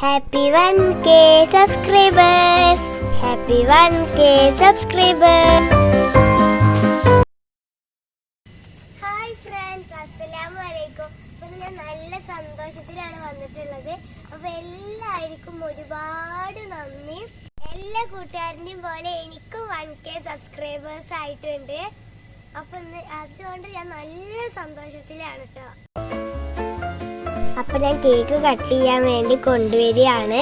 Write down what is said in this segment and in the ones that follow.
Happy 1K subscribers! Happy 1K subscribers! Hi friends, assalamu alaikum. ഞാൻ നല്ല സന്തോഷത്തിലാണ് വന്നിട്ടുള്ളത്. അപ്പോൾ എല്ലാവർക്കും ഒരുപാട് നന്ദി. എല്ലാ കൂട്ടുകാരൻ്റെയും പോലെ എനിക്കും 1K സബ്സ്ക്രൈബേഴ്സ് ആയിട്ടുണ്ട്. അപ്പം അതുകൊണ്ട് ഞാൻ നല്ല സന്തോഷത്തിലാണ് കേട്ടോ. അപ്പം ഞാൻ കേക്ക് കട്ട് ചെയ്യാൻ വേണ്ടി കൊണ്ടുവരികയാണ്.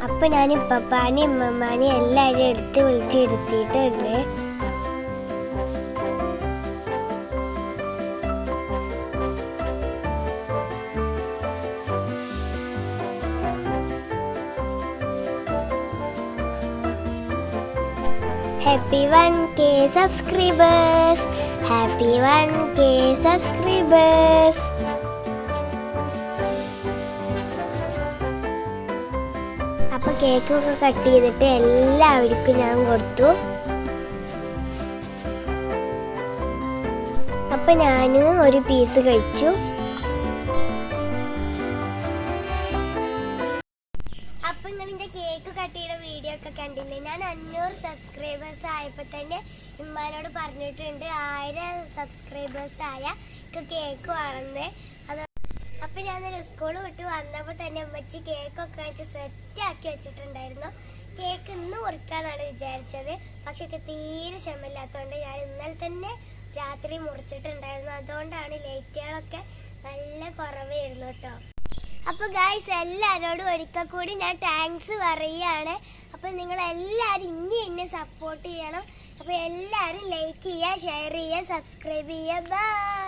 അപ്പം ഞാൻ ഇപ്പപ്പാനെയും ഇമ്മമ്മാനെയും എല്ലാവരും എടുത്ത് വിളിച്ചിരുത്തിയിട്ടുണ്ട്. Happy 1K subscribers! Happy 1K subscribers! അപ്പോൾ കേക്കൊക്കെ കട്ട് ചെയ്തിട്ട് എല്ലാവർക്കും ഞാൻ കൊടുത്തു. അപ്പോൾ ഞാൻ ഒരു പീസ് കഴിച്ചു. അപ്പം നിങ്ങളിൻ്റെ കേക്ക് കട്ട് ചെയ്ത വീഡിയോ ഒക്കെ കണ്ടില്ലേ? ഞാൻ 500 സബ്സ്ക്രൈബേഴ്സ് ആയപ്പോൾ തന്നെ ഉമ്മാനോട് പറഞ്ഞിട്ടുണ്ട് 1000 സബ്സ്ക്രൈബേഴ്സ് ആയ കേക്ക് വേണമെന്ന്. അപ്പം ഞാൻ സ്കൂൾ വിട്ട് വന്നപ്പോൾ തന്നെ ഉമ്മച്ചി കേക്കൊക്കെ വെച്ച് സെറ്റാക്കി വെച്ചിട്ടുണ്ടായിരുന്നു. കേക്ക് ഇന്ന് മുറിക്കാന്നാണ് വിചാരിച്ചത്. പക്ഷെ തീരെ ക്ഷമയില്ലാത്തതുകൊണ്ട് ഞാൻ ഇന്നലെ തന്നെ രാത്രി മുറിച്ചിട്ടുണ്ടായിരുന്നു. അതുകൊണ്ടാണ് ലൈറ്റുകളൊക്കെ നല്ല കുറവായിരുന്നു കേട്ടോ. അപ്പോൾ ഗൈസ് എല്ലാവരോടും ഒരിക്കൽ കൂടി ഞാൻ താങ്ക്സ് പറയുകയാണ്. അപ്പോൾ നിങ്ങളെല്ലാവരും ഇനി എന്നെ സപ്പോർട്ട് ചെയ്യണം. അപ്പോൾ എല്ലാവരും ലൈക്ക് ചെയ്യുക, ഷെയർ ചെയ്യുക, സബ്സ്ക്രൈബ് ചെയ്യുക. ബൈ.